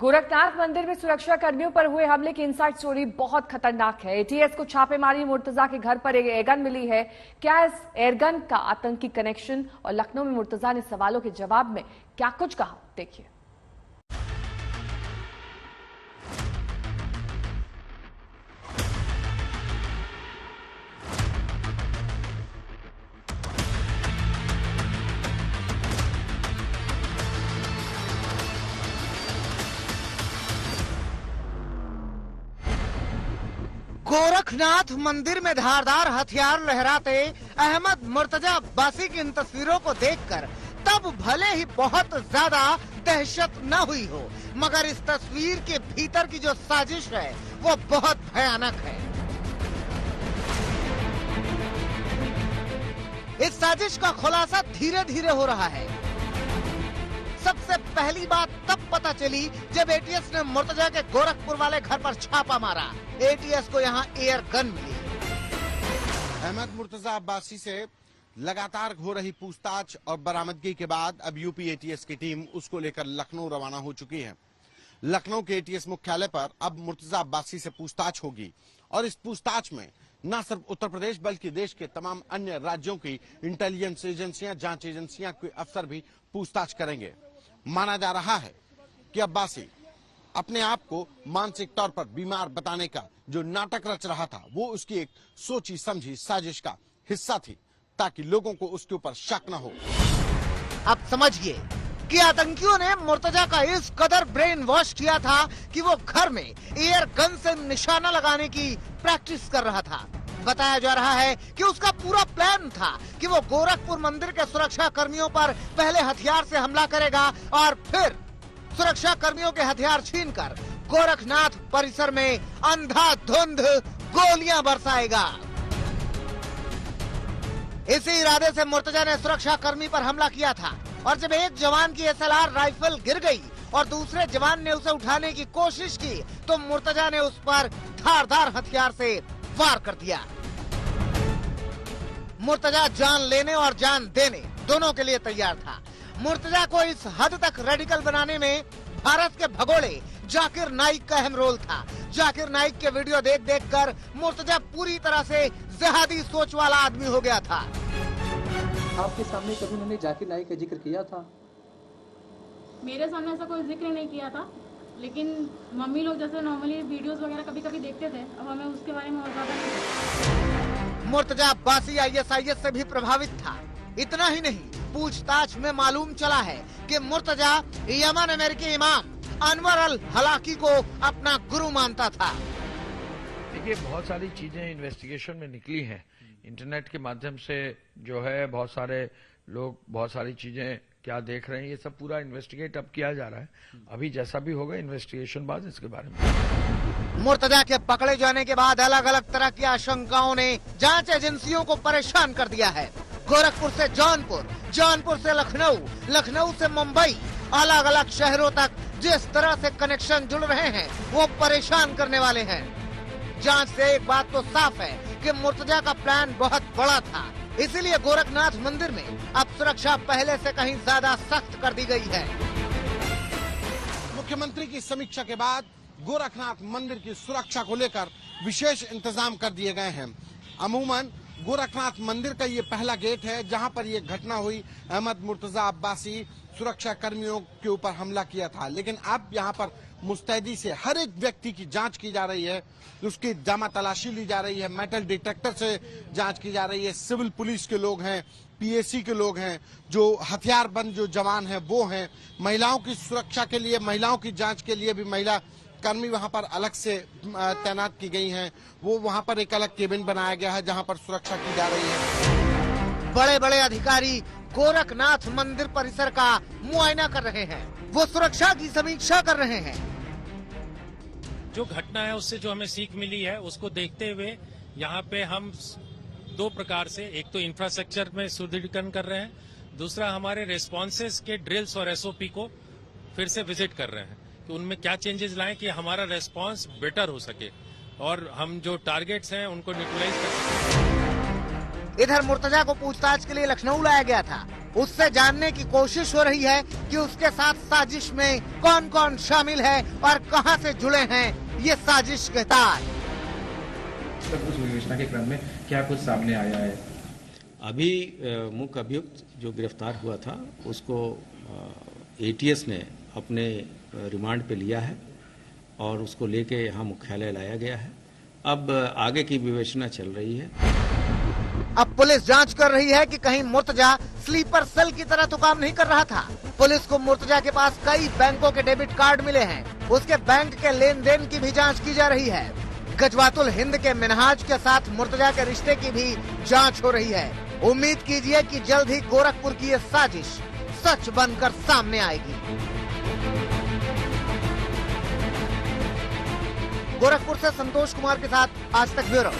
गोरखनाथ मंदिर में सुरक्षा कर्मियों पर हुए हमले की इनसाइड स्टोरी बहुत खतरनाक है। एटीएस को छापेमारी, मुर्तजा के घर पर एक एयरगन मिली है। क्या इस एयरगन का आतंकी कनेक्शन? और लखनऊ में मुर्तजा ने सवालों के जवाब में क्या कुछ कहा, देखिए। गोरखनाथ मंदिर में धारदार हथियार लहराते अहमद मुर्तजा अब्बासी की इन तस्वीरों को देखकर तब भले ही बहुत ज्यादा दहशत न हुई हो, मगर इस तस्वीर के भीतर की जो साजिश है वो बहुत भयानक है। इस साजिश का खुलासा धीरे धीरे हो रहा है। सबसे पहली बात तब पता चली जब एटीएस ने मुर्तजा के गोरखपुर वाले घर पर छापा मारा। एटीएस को यहाँ एयर गन मिली। अहमद मुर्तजा अब्बासी से लगातार हो रही पूछताछ और बरामदगी के बाद अब यूपी एटीएस की टीम उसको लेकर लखनऊ रवाना हो चुकी है। लखनऊ के एटीएस मुख्यालय पर अब मुर्तजा अब्बासी से पूछताछ होगी और इस पूछताछ में न सिर्फ उत्तर प्रदेश बल्कि देश के तमाम अन्य राज्यों की इंटेलिजेंस एजेंसियां, जांच एजेंसियां के अफसर भी पूछताछ करेंगे। माना जा रहा है कि अब्बासी अपने आप को मानसिक तौर पर बीमार बताने का जो नाटक रच रहा था वो उसकी एक सोची समझी साजिश का हिस्सा थी ताकि लोगों को उसके ऊपर शक न हो। अब समझिए कि आतंकियों ने मुर्तजा का इस कदर ब्रेन वॉश किया था कि वो घर में एयर गन से निशाना लगाने की प्रैक्टिस कर रहा था। बताया जा रहा है कि उसका पूरा प्लान था कि वो गोरखपुर मंदिर के सुरक्षा कर्मियों पर पहले हथियार से हमला करेगा और फिर सुरक्षा कर्मियों के हथियार छीनकर गोरखनाथ परिसर में अंधाधुंध गोलियां बरसाएगा। इसी इरादे से मुर्तजा ने सुरक्षा कर्मी पर हमला किया था और जब एक जवान की एसएलआर राइफल गिर गई और दूसरे जवान ने उसे उठाने की कोशिश की तो मुर्तजा ने उस पर धारदार हथियार से वार कर दिया। मुर्तजा जान लेने और जान देने दोनों के लिए तैयार था। मुर्तजा को इस हद तक रेडिकल बनाने में भारत के भगोड़े जाकिर नाइक का अहम रोल था। जाकिर नाइक के वीडियो देख देख कर मुर्तजा पूरी तरह से जिहादी सोच वाला आदमी हो गया था। आपके सामने कभी उन्होंने जाकिर नाइक का जिक्र किया था? मेरे सामने ऐसा कोई जिक्र नहीं किया था, लेकिन मम्मी लोग जैसे नॉर्मली वीडियोस वगैरह कभी कभी देखते थे। अब हमें उसके बारे में और ज्यादा नहीं। मुर्तजा अब्बासी आईएसआईएस से भी प्रभावित था। इतना ही नहीं, पूछताछ में मालूम चला है कि मुर्तजा यमन अमेरिकी इमाम अनवर अल हलाकी को अपना गुरु मानता था। देखिए, बहुत सारी चीजें इन्वेस्टिगेशन में निकली हैं। इंटरनेट के माध्यम से जो है बहुत सारे लोग बहुत सारी चीजें क्या देख रहे हैं, ये सब पूरा इन्वेस्टिगेट अब किया जा रहा है। अभी जैसा भी होगा इन्वेस्टिगेशन बाद इसके बारे में। मुर्तजा के पकड़े जाने के बाद अलग अलग तरह की आशंकाओं ने जांच एजेंसियों को परेशान कर दिया है। गोरखपुर से जौनपुर, जौनपुर से लखनऊ, लखनऊ से मुंबई, अलग अलग शहरों तक जिस तरह से कनेक्शन जुड़ रहे हैं वो परेशान करने वाले हैं। जांच से एक बात तो साफ है कि मुर्तजा का प्लान बहुत बड़ा था, इसीलिए गोरखनाथ मंदिर में अब सुरक्षा पहले से कहीं ज्यादा सख्त कर दी गई है। मुख्यमंत्री की समीक्षा के बाद गोरखनाथ मंदिर की सुरक्षा को लेकर विशेष इंतजाम कर दिए गए हैं। अमूमन गोरखनाथ मंदिर का ये पहला गेट है जहां पर ये घटना हुई। अहमद मुर्तजा अब्बासी सुरक्षा कर्मियों के ऊपर हमला किया था, लेकिन अब यहाँ पर मुस्तैदी से हर एक व्यक्ति की जांच की जा रही है, उसकी जामा तलाशी ली जा रही है, मेटल डिटेक्टर से जांच की जा रही है। सिविल पुलिस के लोग हैं, पीएसी के लोग हैं, जो हथियारबंद जो जवान हैं वो हैं। महिलाओं की सुरक्षा के लिए, महिलाओं की जांच के लिए भी महिला कर्मी वहां पर अलग से तैनात की गई हैं। वो वहां पर एक अलग केबिन बनाया गया है जहां पर सुरक्षा की जा रही है। बड़े बड़े अधिकारी गोरखनाथ मंदिर परिसर का मुआयना कर रहे हैं, वो सुरक्षा की समीक्षा कर रहे हैं। जो घटना है उससे जो हमें सीख मिली है उसको देखते हुए यहाँ पे हम दो प्रकार से, एक तो इंफ्रास्ट्रक्चर में सुदृढ़ीकरण कर रहे हैं, दूसरा हमारे रेस्पॉन्सेस के ड्रिल्स और एसओपी को फिर से विजिट कर रहे हैं कि उनमें क्या चेंजेस लाएं कि हमारा रेस्पॉन्स बेटर हो सके और हम जो टारगेट्स हैं उनको न्यूट्रलाइज कर सकें। इधर मुर्तजा को पूछताछ के लिए लखनऊ लाया गया था। उससे जानने की कोशिश हो रही है कि उसके साथ साजिश में कौन कौन शामिल है और कहां से जुड़े हैं ये साजिश के तार। उस विवेचना के क्रम में क्या कुछ सामने आया है? अभी मुख्य अभियुक्त जो गिरफ्तार हुआ था उसको एटीएस ने अपने रिमांड पे लिया है और उसको लेके यहाँ मुख्यालय लाया गया है। अब आगे की विवेचना चल रही है। अब पुलिस जांच कर रही है कि कहीं मुर्तजा स्लीपर सेल की तरह तो काम नहीं कर रहा था। पुलिस को मुर्तजा के पास कई बैंकों के डेबिट कार्ड मिले हैं, उसके बैंक के लेन देन की भी जांच की जा रही है। गजवातुल हिंद के मिनहाज के साथ मुर्तजा के रिश्ते की भी जांच हो रही है। उम्मीद कीजिए कि जल्द ही गोरखपुर की ये साजिश सच बनकर सामने आएगी। गोरखपुर से संतोष कुमार के साथ आज तक ब्यूरो।